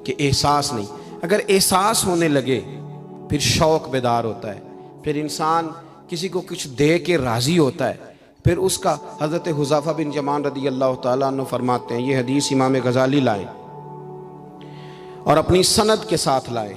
کہ احساس نہیں، اگر احساس ہونے لگے پھر شوق بیدار ہوتا ہے، پھر انسان کسی کو کچھ دے کے راضی ہوتا ہے، پھر اس کا حضرت حذیفہ بن یمان رضی اللہ تعالیٰ عنہ فرماتے ہیں، یہ حدیث امام غزالی لائے اور اپنی سند کے ساتھ لائے۔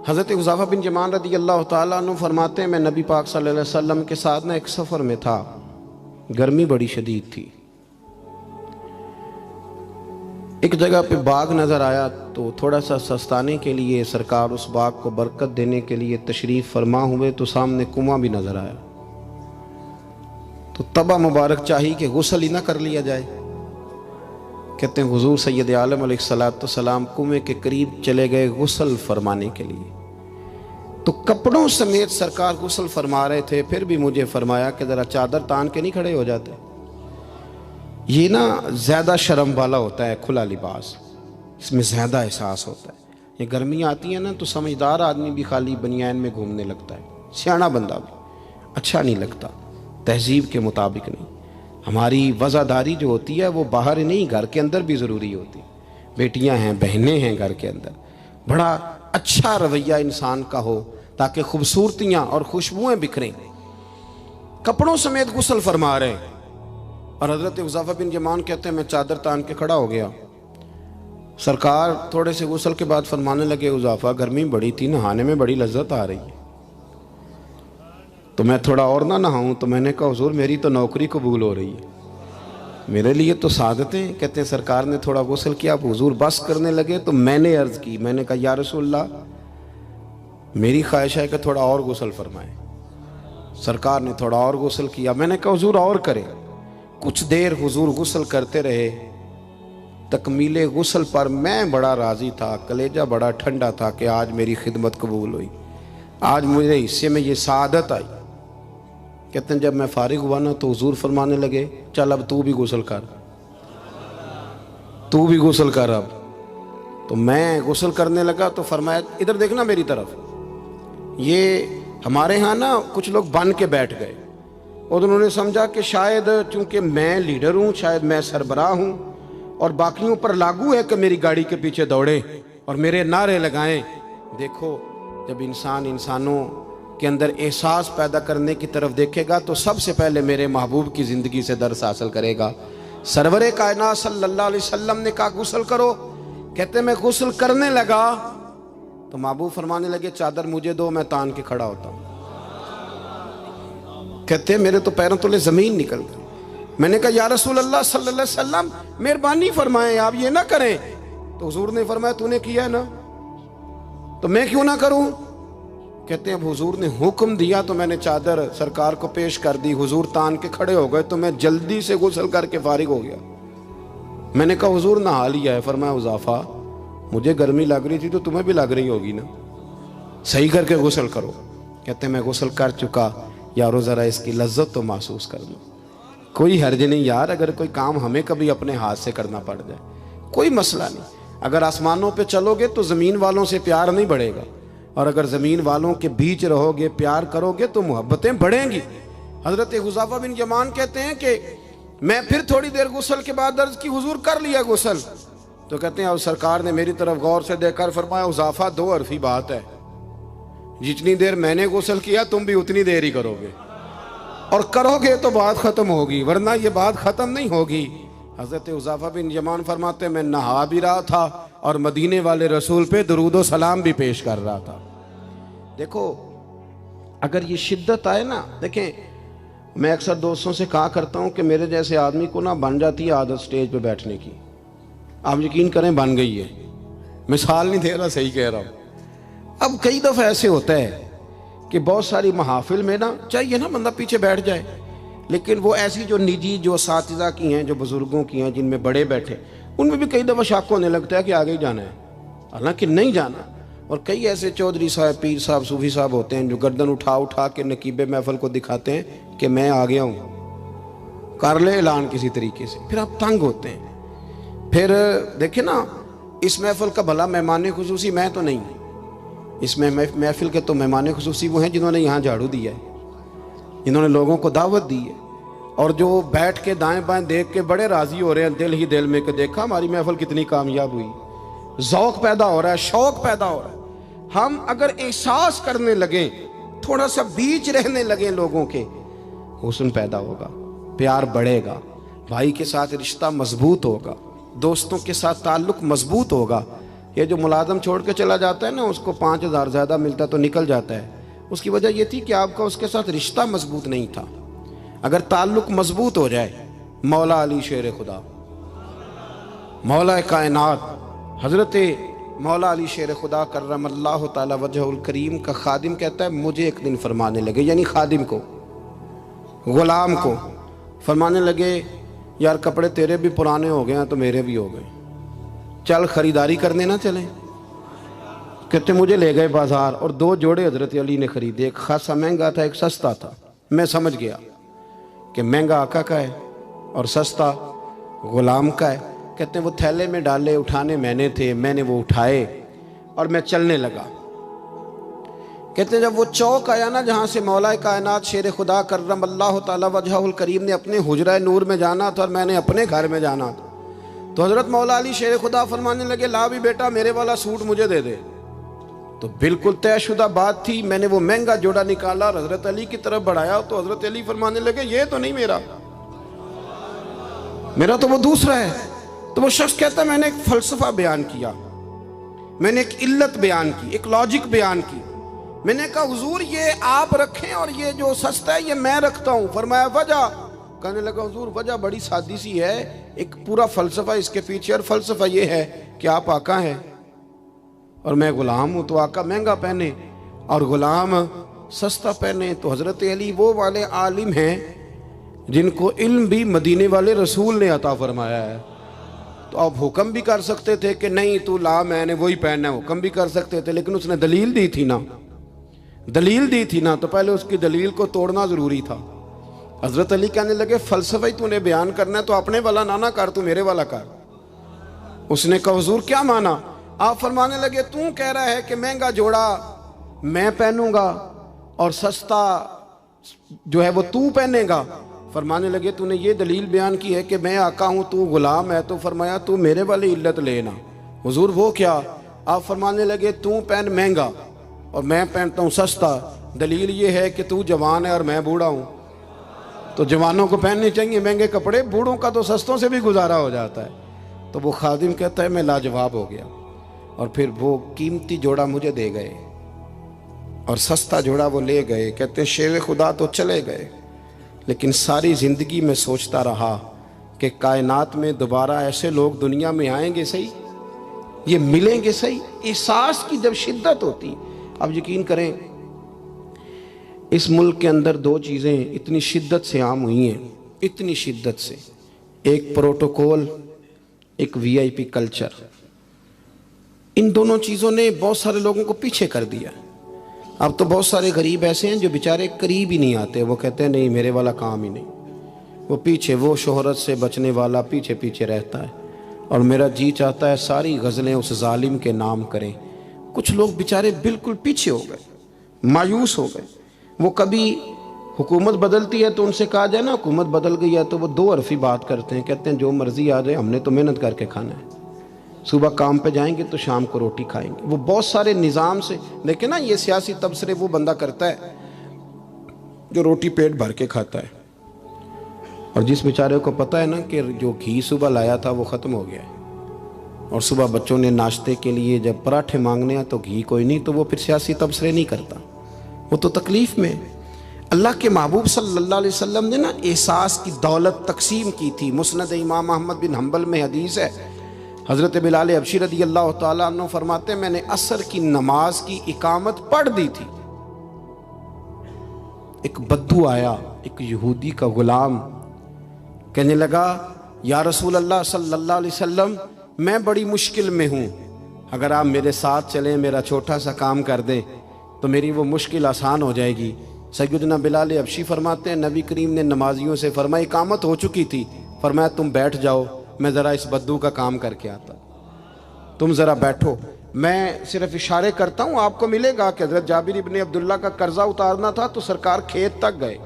حضرت حذیفہ بن یمان رضی اللہ تعالیٰ عنہ فرماتے ہیں، میں نبی پاک صلی اللہ علیہ وسلم کے ساتھ ایک سفر میں تھا، گرمی بڑی شدید تھی، ایک جگہ پہ باغ نظر آیا تو تھوڑا سا سستانے کے لیے سرکار اس باغ کو برکت دینے کے لیے تشریف فرما ہوئے، تو سامنے کنواں بھی نظر آیا، تو تبا مبارک چاہی کہ غسل ہی نہ کر لیا جائے۔ کہتے ہیں حضور سید عالم علیہ السلام کنویں کے قریب چلے گئے غسل فرمانے کے لیے، تو کپڑوں سمیت سرکار غسل فرما رہے تھے، پھر بھی مجھے فرمایا کہ ذرا چادر تان کے نہیں کھڑے ہو جاتے؟ یہ نا زیادہ شرم والا ہوتا ہے کھلا لباس، اس میں زیادہ احساس ہوتا ہے۔ یہ گرمیاں آتی ہیں نا تو سمجھدار آدمی بھی خالی بنیان میں گھومنے لگتا ہے، سیاںا بندہ بھی اچھا نہیں لگتا، تہذیب کے مطابق نہیں۔ ہماری وزاداری جو ہوتی ہے وہ باہر ہی نہیں، گھر کے اندر بھی ضروری ہوتی، بیٹیاں ہیں، بہنیں ہیں گھر کے اندر، بڑا اچھا رویہ انسان کا ہو تاکہ خوبصورتیاں اور خوشبوئیں بکھریں۔ کپڑوں سمیت غسل فرما رہے ہیں، اور حضرت حذیفہ بن یمان کہتے ہیں میں چادر تان کے کھڑا ہو گیا، سرکار تھوڑے سے غسل کے بعد فرمانے لگے، حذیفہ گرمی بڑی تھی، نہانے میں بڑی لذت آ رہی ہے، تو میں تھوڑا اور نہ نہاؤں؟ تو میں نے کہا حضور میری تو نوکری قبول ہو رہی ہے، میرے لیے تو سعادتیں۔ کہتے ہیں سرکار نے تھوڑا غسل کیا، اب حضور بس کرنے لگے تو میں نے عرض کی، میں نے کہا یا رسول اللہ میری خواہش ہے کہ تھوڑا اور غسل فرمائیں۔ سرکار نے تھوڑا اور غسل کیا، میں نے کہا حضور اور کریں۔ کچھ دیر حضور غسل کرتے رہے، تکمیل غسل پر میں بڑا راضی تھا، کلیجہ بڑا ٹھنڈا تھا کہ آج میری خدمت قبول ہوئی، آج مجھے حصے میں یہ سعادت آئی۔ کہتے ہیں جب میں فارغ ہوا نا تو حضور فرمانے لگے چل اب تو بھی غسل کر، تو بھی غسل کر اب۔ تو میں غسل کرنے لگا تو فرمایا ادھر دیکھنا میری طرف۔ یہ ہمارے ہاں نا کچھ لوگ بن کے بیٹھ گئے، اور انہوں نے سمجھا کہ شاید چونکہ میں لیڈر ہوں، شاید میں سربراہ ہوں، اور باقیوں پر لاگو ہے کہ میری گاڑی کے پیچھے دوڑیں اور میرے نعرے لگائیں۔ دیکھو جب انسان انسانوں کے اندر احساس پیدا کرنے کی طرف دیکھے گا تو سب سے پہلے میرے محبوب کی زندگی سے درس حاصل کرے گا۔ سرور کائنات صلی اللہ علیہ وسلم نے کہا غسل کرو، کہتے میں غسل کرنے لگا تو محبوب فرمانے لگے چادر مجھے دو، میں تان کے کھڑا ہوتا ہوں۔ کہتے ہیں میرے تو پیروں تلے زمین نکل گئی۔ میں نے کہا یا رسول اللہ صلی اللہ علیہ وسلم مہربانی فرمائیں آپ یہ نہ کریں۔ تو حضور نے فرمایا تو نے کیا ہے نا تو میں کیوں نہ کروں؟ کہتے ہیں اب حضور نے حکم دیا تو میں نے چادر سرکار کو پیش کر دی، حضور تان کے کھڑے ہو گئے تو میں جلدی سے غسل کر کے فارغ ہو گیا۔ میں نے کہا حضور نہا لیا ہے؟ فرمایا حذیفہ مجھے گرمی لگ رہی تھی تو تمہیں بھی لگ رہی ہوگی نا، صحیح کر کے غسل کرو۔ کہتے ہیں میں غسل کر چکا، یارو ذرا اس کی لذت تو محسوس کر لو۔ کوئی حرج نہیں یار، اگر کوئی کام ہمیں کبھی اپنے ہاتھ سے کرنا پڑ جائے کوئی مسئلہ نہیں۔ اگر آسمانوں پہ چلو گے تو زمین والوں سے پیار نہیں بڑھے گا، اور اگر زمین والوں کے بیچ رہو گے پیار کرو گے تو محبتیں بڑھیں گی۔ حضرت حذیفہ بن یمان کہتے ہیں کہ میں پھر تھوڑی دیر غسل کے بعد عرض کی حضور کر لیا غسل؟ تو کہتے ہیں اب سرکار نے میری طرف غور سے دیکھ کر فرمایا حذیفہ دو حرفی بات ہے، جتنی دیر میں نے غسل کیا تم بھی اتنی دیر ہی کرو گے، اور کرو گے تو بات ختم ہوگی ورنہ یہ بات ختم نہیں ہوگی۔ حضرت حذیفہ بن یمان فرماتے میں نہا بھی رہا تھا اور مدینے والے رسول پہ درود و سلام بھی پیش کر رہا تھا۔ دیکھو اگر یہ شدت آئے نا، دیکھیں میں اکثر دوستوں سے کہا کرتا ہوں کہ میرے جیسے آدمی کو نا بن جاتی ہے عادت سٹیج پہ بیٹھنے کی، آپ یقین کریں بن گئی ہے، مثال نہیں دے رہا صحیح کہہ رہا ہوں۔ اب کئی دفعہ ایسے ہوتا ہے کہ بہت ساری محافل میں نا چاہیے نا بندہ پیچھے بیٹھ جائے، لیکن وہ ایسی جو نجی جو اساتذہ کی ہیں، جو بزرگوں کی ہیں، جن میں بڑے بیٹھے، ان میں بھی کئی دفعہ شک ہونے لگتا ہے کہ آگے ہی جانا ہے، حالانکہ نہیں جانا۔ اور کئی ایسے چودھری صاحب، پیر صاحب، صوفی صاحب ہوتے ہیں جو گردن اٹھا اٹھا کے نقیب محفل کو دکھاتے ہیں کہ میں آ گیا ہوں، کر لے اعلان کسی طریقے سے، پھر آپ تنگ ہوتے ہیں۔ پھر دیکھیں نا اس محفل کا بھلا مہمان خصوصی میں تو نہیں، اس میں محفل کے تو مہمان خصوصی وہ ہیں جنہوں نے یہاں جھاڑو دیا ہے، جنہوں نے لوگوں کو دعوت دی ہے، اور جو بیٹھ کے دائیں بائیں دیکھ کے بڑے راضی ہو رہے ہیں دل ہی دل میں کہ دیکھا ہماری محفل کتنی کامیاب ہوئی۔ ذوق پیدا ہو رہا ہے، شوق پیدا ہو رہا ہے۔ ہم اگر احساس کرنے لگیں، تھوڑا سا بیچ رہنے لگیں لوگوں کے، حسن پیدا ہوگا، پیار بڑھے گا، بھائی کے ساتھ رشتہ مضبوط ہوگا، دوستوں کے ساتھ تعلق مضبوط ہوگا۔ یہ جو ملازم چھوڑ کے چلا جاتا ہے نا، اس کو 5,000 زیادہ ملتا تو نکل جاتا ہے، اس کی وجہ یہ تھی کہ آپ کا اس کے ساتھ رشتہ مضبوط نہیں تھا۔ اگر تعلق مضبوط ہو جائے، مولا علی شیر خدا، مولا کائنات حضرت مولا علی شیر خدا کرم اللہ تعالی وجہ الکریم کا خادم کہتا ہے مجھے ایک دن فرمانے لگے، یعنی خادم کو، غلام کو فرمانے لگے یار کپڑے تیرے بھی پرانے ہو گئے ہیں تو میرے بھی ہو گئے، چل خریداری کرنے نہ چلیں۔ کہتے مجھے لے گئے بازار اور 2 جوڑے حضرت علی نے خریدے، ایک خاصا مہنگا تھا ایک سستا تھا۔ میں سمجھ گیا کہ مہنگا آقا کا ہے اور سستا غلام کا ہے۔ کہتے ہیں وہ تھیلے میں ڈالے، اٹھانے میں نے تھے، میں نے وہ اٹھائے اور میں چلنے لگا۔ کہتے ہیں جب وہ چوک آیا نا جہاں سے مولا کائنات شیر خدا کرم اللہ تعالی وجہ الکریم نے اپنے حجرہ نور میں جانا تھا اور میں نے اپنے گھر میں جانا تھا، تو حضرت مولا علی شیر خدا فرمانے لگے لا بھی بیٹا میرے والا سوٹ مجھے دے دے۔ تو بالکل طے شدہ بات تھی، میں نے وہ مہنگا جوڑا نکالا اور حضرت علی کی طرف بڑھایا تو حضرت علی فرمانے لگے یہ تو نہیں میرا تو وہ دوسرا ہے۔ تو وہ شخص کہتا ہے میں نے ایک فلسفہ بیان کیا، میں نے ایک علت بیان کی، ایک لاجک بیان کی۔ میں نے کہا حضور یہ آپ رکھیں اور یہ جو سستا ہے یہ میں رکھتا ہوں۔ فرمایا وجہ؟ کہنے لگا حضور وجہ بڑی سادی سی ہے، ایک پورا فلسفہ اس کے پیچھے، اور فلسفہ یہ ہے کہ آپ آقا ہیں اور میں غلام ہوں، تو آقا مہنگا پہنے اور غلام سستا پہنے۔ تو حضرت علی وہ والے عالم ہیں جن کو علم بھی مدینے والے رسول نے عطا فرمایا ہے۔ تو آپ حکم بھی کر سکتے تھے کہ نہیں تو لا میں نے وہی پہننا ہے، حکم بھی کر سکتے تھے، لیکن اس نے دلیل دی تھی نا، دلیل دی تھی نا، تو پہلے اس کی دلیل کو توڑنا ضروری تھا۔ حضرت علی کہنے لگے فلسفہ ہی تو نے بیان کرنا ہے تو اپنے والا نہ کر، تو میرے والا کر۔ اس نے کہا حضور کیا مانا؟ آپ فرمانے لگے تو کہہ رہا ہے کہ مہنگا جوڑا میں پہنوں گا اور سستا جو ہے وہ تو پہنے گا۔ فرمانے لگے تو نے یہ دلیل بیان کی ہے کہ میں آقا ہوں تو غلام ہے، تو فرمایا تو میرے والی علت لینا۔ حضور وہ کیا؟ آپ فرمانے لگے تو پہن مہنگا اور میں پہنتا ہوں سستا، دلیل یہ ہے کہ تو جوان ہے اور میں بوڑھا ہوں، تو جوانوں کو پہننے چاہیے مہنگے کپڑے، بوڑھوں کا تو سستوں سے بھی گزارا ہو جاتا ہے۔ تو وہ خادم کہتا ہے میں لاجواب ہو گیا، اور پھر وہ قیمتی جوڑا مجھے دے گئے اور سستا جوڑا وہ لے گئے۔ کہتے ہیں شیر خدا تو چلے گئے، لیکن ساری زندگی میں سوچتا رہا کہ کائنات میں دوبارہ ایسے لوگ دنیا میں آئیں گے صحیح، یہ ملیں گے صحیح۔ احساس کی جب شدت ہوتی، اب یقین کریں اس ملک کے اندر 2 چیزیں اتنی شدت سے عام ہوئی ہیں، اتنی شدت سے، ایک پروٹوکول، ایک VIP کلچر۔ ان دونوں چیزوں نے بہت سارے لوگوں کو پیچھے کر دیا۔ اب تو بہت سارے غریب ایسے ہیں جو بیچارے قریب ہی نہیں آتے، وہ کہتے ہیں نہیں میرے والا کام ہی نہیں، وہ پیچھے، وہ شہرت سے بچنے والا پیچھے پیچھے رہتا ہے، اور میرا جی چاہتا ہے ساری غزلیں اس ظالم کے نام کریں۔ کچھ لوگ بیچارے بالکل پیچھے ہو گئے، مایوس ہو گئے۔ وہ کبھی حکومت بدلتی ہے تو ان سے کہا جائے نا حکومت بدل گئی ہے، تو وہ 2 حرفی بات کرتے ہیں، کہتے ہیں جو مرضی آ جائے ہم نے تو محنت کر کے کھانا ہے، صبح کام پہ جائیں گے تو شام کو روٹی کھائیں گے۔ وہ بہت سارے نظام سے دیکھیں نا، یہ سیاسی تبصرے وہ بندہ کرتا ہے جو روٹی پیٹ بھر کے کھاتا ہے، اور جس بیچارے کو پتہ ہے نا کہ جو گھی صبح لایا تھا وہ ختم ہو گیا ہے، اور صبح بچوں نے ناشتے کے لیے جب پراٹھے مانگنے ہیں تو گھی کوئی نہیں، تو وہ پھر سیاسی تبصرے نہیں کرتا، وہ تو تکلیف میں۔ اللہ کے محبوب صلی اللہ علیہ وسلم نے نا احساس کی دولت تقسیم کی تھی۔ مسند امام احمد بن حنبل میں حدیث ہے، حضرت بلال حبشی رضی اللہ تعالیٰ عنہ فرماتے ہیں میں نے عصر کی نماز کی اقامت پڑھ دی تھی، ایک بدو آیا، ایک یہودی کا غلام، کہنے لگا یا رسول اللہ صلی اللہ علیہ وسلم میں بڑی مشکل میں ہوں، اگر آپ میرے ساتھ چلیں، میرا چھوٹا سا کام کر دیں تو میری وہ مشکل آسان ہو جائے گی۔ سیدنا بلال حبشی فرماتے ہیں نبی کریم نے نمازیوں سے فرمایا اقامت ہو چکی تھی، فرمایا تم بیٹھ جاؤ، میں ذرا اس بدو کا کام کر کے آتا، تم ذرا بیٹھو۔ میں صرف اشارے کرتا ہوں، آپ کو ملے گا کہ حضرت جابر ابن عبداللہ کا قرضہ اتارنا تھا تو سرکار کھیت تک گئے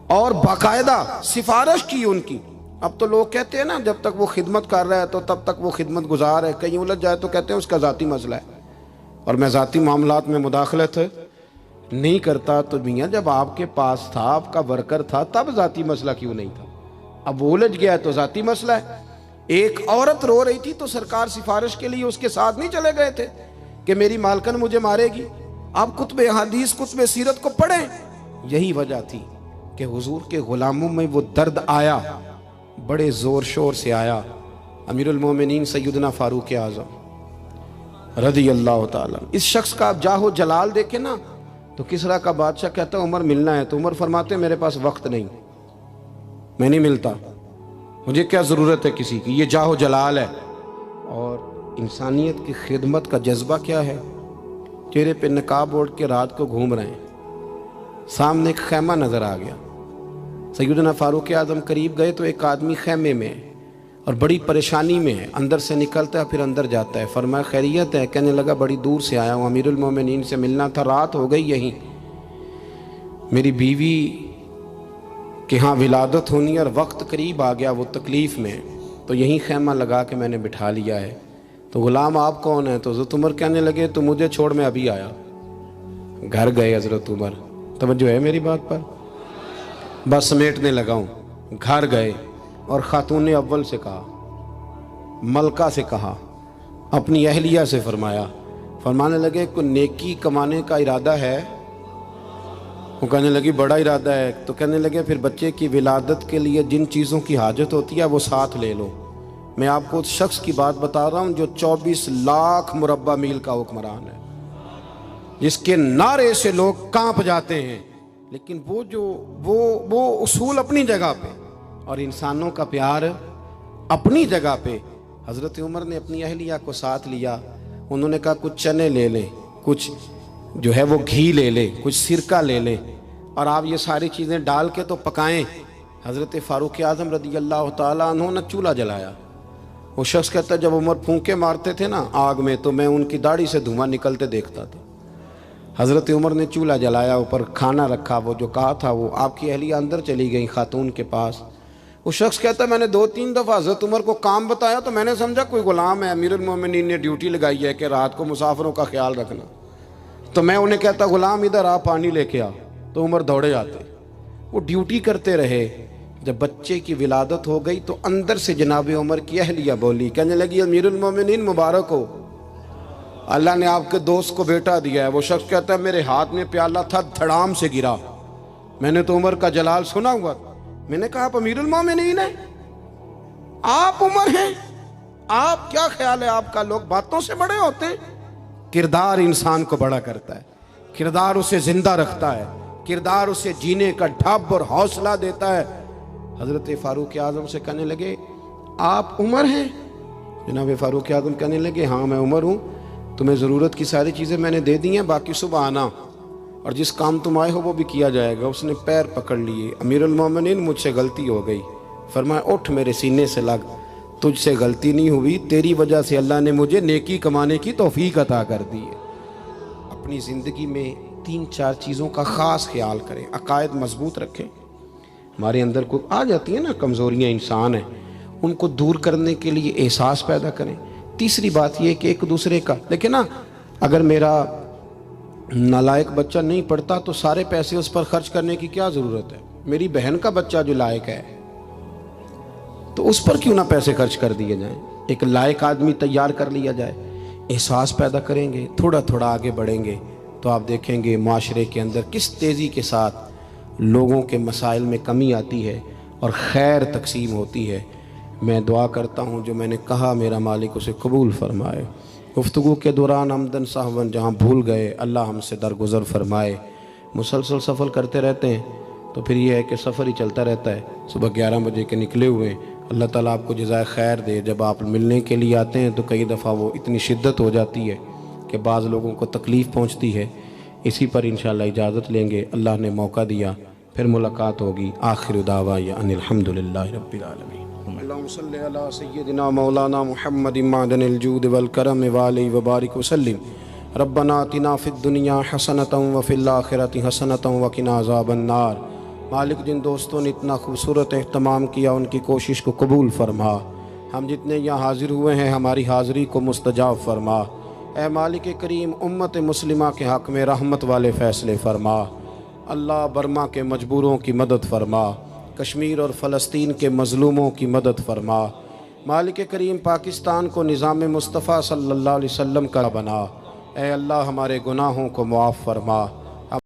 اور باقاعدہ سفارش کی ان کی۔ اب تو لوگ کہتے ہیں نا جب تک وہ خدمت کر رہا ہے تو تب تک وہ خدمت گزار ہے، کہیں الجھ جائے تو کہتے ہیں اس کا ذاتی مسئلہ ہے، اور میں ذاتی معاملات میں مداخلت نہیں کرتا۔ تو میاں جب آپ کے پاس تھا، آپ کا ورکر تھا، تب ذاتی مسئلہ کیوں نہیں تھا؟ اب وہ الجھ گیا ہے تو ذاتی مسئلہ ہے۔ ایک عورت رو رہی تھی تو سرکار سفارش کے لیے اس کے ساتھ نہیں چلے گئے تھے کہ میری مالکن مجھے مارے گی؟ آپ کتب حدیث کتب سیرت کو پڑھیں۔ یہی وجہ تھی کہ حضور کے غلاموں میں وہ درد آیا، بڑے زور شور سے آیا۔ امیر المومنین سیدنا فاروق اعظم رضی اللہ تعالیٰ، اس شخص کا آپ جاہ و جلال دیکھیں نا تو کسرا کا بادشاہ کہتا ہے عمر ملنا ہے، تو عمر فرماتے ہیں میرے پاس وقت نہیں، میں نہیں ملتا، مجھے کیا ضرورت ہے کسی کی، یہ جاہ و جلال ہے۔ اور انسانیت کی خدمت کا جذبہ کیا ہے؟ چہرے پہ نقاب اوڑھ کے رات کو گھوم رہے ہیں، سامنے ایک خیمہ نظر آ گیا، سیدنا فاروق اعظم قریب گئے تو ایک آدمی خیمے میں ہے اور بڑی پریشانی میں ہے، اندر سے نکلتا ہے پھر اندر جاتا ہے۔ فرمایا خیریت ہے؟ کہنے لگا بڑی دور سے آیا ہوں، امیر المومنین سے ملنا تھا، رات ہو گئی، یہیں میری بیوی کہ ہاں ولادت ہونی اور وقت قریب آ گیا، وہ تکلیف میں، تو یہیں خیمہ لگا کے میں نے بٹھا لیا ہے۔ تو غلام آپ کون ہیں؟ تو حضرت عمر کہنے لگے تو مجھے چھوڑ میں ابھی آیا۔ گھر گئے حضرت عمر، توجہ ہے میری بات پر؟ بس سمیٹنے لگا ہوں۔ گھر گئے اور خاتون اول سے کہا، ملکہ سے کہا، اپنی اہلیہ سے فرمایا، فرمانے لگے کوئی نیکی کمانے کا ارادہ ہے؟ وہ کہنے لگی بڑا ارادہ ہے۔ تو کہنے لگے پھر بچے کی ولادت کے لیے جن چیزوں کی حاجت ہوتی ہے وہ ساتھ لے لو۔ میں آپ کو اس شخص کی بات بتا رہا ہوں جو 24 لاکھ مربع میل کا حکمران ہے، جس کے نعرے سے لوگ کانپ جاتے ہیں، لیکن وہ اصول اپنی جگہ پہ اور انسانوں کا پیار اپنی جگہ پہ۔ حضرت عمر نے اپنی اہلیہ کو ساتھ لیا، انہوں نے کہا کچھ چنے لے لیں، کچھ جو ہے وہ گھی لے لیں، کچھ سرکہ لے لیں، اور آپ یہ ساری چیزیں ڈال کے تو پکائیں۔ حضرت فاروق اعظم رضی اللہ تعالیٰ عنہ نے چولہا جلایا۔ وہ شخص کہتا ہے جب عمر پھونکے مارتے تھے نا آگ میں تو میں ان کی داڑھی سے دھواں نکلتے دیکھتا تھا۔ حضرت عمر نے چولہا جلایا، اوپر کھانا رکھا، وہ جو کہا تھا وہ آپ کی اہلیہ اندر چلی گئی خاتون کے پاس۔ وہ شخص کہتا ہے میں نے 2-3 دفعہ حضرت عمر کو کام بتایا تو میں نے سمجھا کوئی غلام ہے، امیر المومنین نے ڈیوٹی لگائی ہے کہ رات کو مسافروں کا خیال رکھنا، تو میں انہیں کہتا غلام ادھر آ پانی لے کے آ، تو عمر دوڑے آتے، وہ ڈیوٹی کرتے رہے۔ جب بچے کی ولادت ہو گئی تو اندر سے جناب عمر کی اہلیہ بولی، کہنے لگی امیر المومنین مبارک ہو، اللہ نے آپ کے دوست کو بیٹا دیا ہے۔ وہ شخص کہتا ہے میرے ہاتھ میں پیالہ تھا، دھڑام سے گرا، میں نے تو عمر کا جلال سنا ہوا، میں نے کہا آپ امیر المومنین ہیں، آپ عمر ہیں، آپ کیا خیال ہے آپ کا؟ لوگ باتوں سے بڑے ہوتے ہیں، کردار انسان کو بڑا کرتا ہے، کردار اسے زندہ رکھتا ہے، کردار اسے جینے کا ڈھب اور حوصلہ دیتا ہے۔ حضرت فاروق اعظم سے کہنے لگے آپ عمر ہیں؟ جناب فاروق اعظم کہنے لگے ہاں میں عمر ہوں، تمہیں ضرورت کی ساری چیزیں میں نے دے دی ہیں، باقی صبح آنا اور جس کام تم آئے ہو وہ بھی کیا جائے گا۔ اس نے پیر پکڑ لیے، امیر المومنین مجھ سے غلطی ہو گئی۔ فرمایا اٹھ میرے سینے سے لگ، تجھ سے غلطی نہیں ہوئی، تیری وجہ سے اللہ نے مجھے نیکی کمانے کی توفیق عطا کر دی ہے۔ اپنی زندگی میں 3-4 چیزوں کا خاص خیال کریں، عقائد مضبوط رکھیں۔ ہمارے اندر کوئی آ جاتی ہیں نا کمزوریاں، انسان ہیں، ان کو دور کرنے کے لیے احساس پیدا کریں۔ تیسری بات یہ کہ ایک دوسرے کا لیکن نا اگر میرا نالائق بچہ نہیں پڑھتا تو سارے پیسے اس پر خرچ کرنے کی کیا ضرورت ہے؟ میری بہن کا بچہ جو لائق ہے تو اس پر کیوں نہ پیسے خرچ کر دیے جائیں، ایک لائق آدمی تیار کر لیا جائے۔ احساس پیدا کریں گے، تھوڑا تھوڑا آگے بڑھیں گے تو آپ دیکھیں گے معاشرے کے اندر کس تیزی کے ساتھ لوگوں کے مسائل میں کمی آتی ہے اور خیر تقسیم ہوتی ہے۔ میں دعا کرتا ہوں جو میں نے کہا میرا مالک اسے قبول فرمائے۔ گفتگو کے دوران عمدن سہون جہاں بھول گئے اللہ ہم سے درگزر فرمائے۔ مسلسل سفر کرتے رہتے ہیں تو پھر یہ ہے کہ سفر ہی چلتا رہتا ہے۔ صبح 11 بجے کے نکلے ہوئے، اللہ تعالیٰ آپ کو جزائے خیر دے۔ جب آپ ملنے کے لیے آتے ہیں تو کئی دفعہ وہ اتنی شدت ہو جاتی ہے کہ بعض لوگوں کو تکلیف پہنچتی ہے۔ اسی پر انشاءاللہ اجازت لیں گے، اللہ نے موقع دیا، پھر ملاقات ہوگی۔ آخر دعوانا ان الحمدللہ رب العالمین۔ صل علی سیدنا مولانا محمد معدن الجود والکرم وآلہ وبارک وسلم ربنا آتنا فی الدنیا حسنۃ وفی الآخرۃ حسنۃ وقنا عذاب النار۔ مالک جن دوستوں نے اتنا خوبصورت اہتمام کیا ان کی کوشش کو قبول فرما، ہم جتنے یہاں حاضر ہوئے ہیں ہماری حاضری کو مستجاب فرما۔ اے مالک کریم امت مسلمہ کے حق میں رحمت والے فیصلے فرما۔ اللہ برما کے مجبوروں کی مدد فرما، کشمیر اور فلسطین کے مظلوموں کی مدد فرما۔ مالک کریم پاکستان کو نظام مصطفیٰ صلی اللہ علیہ وسلم کا بنا۔ اے اللہ ہمارے گناہوں کو معاف فرما۔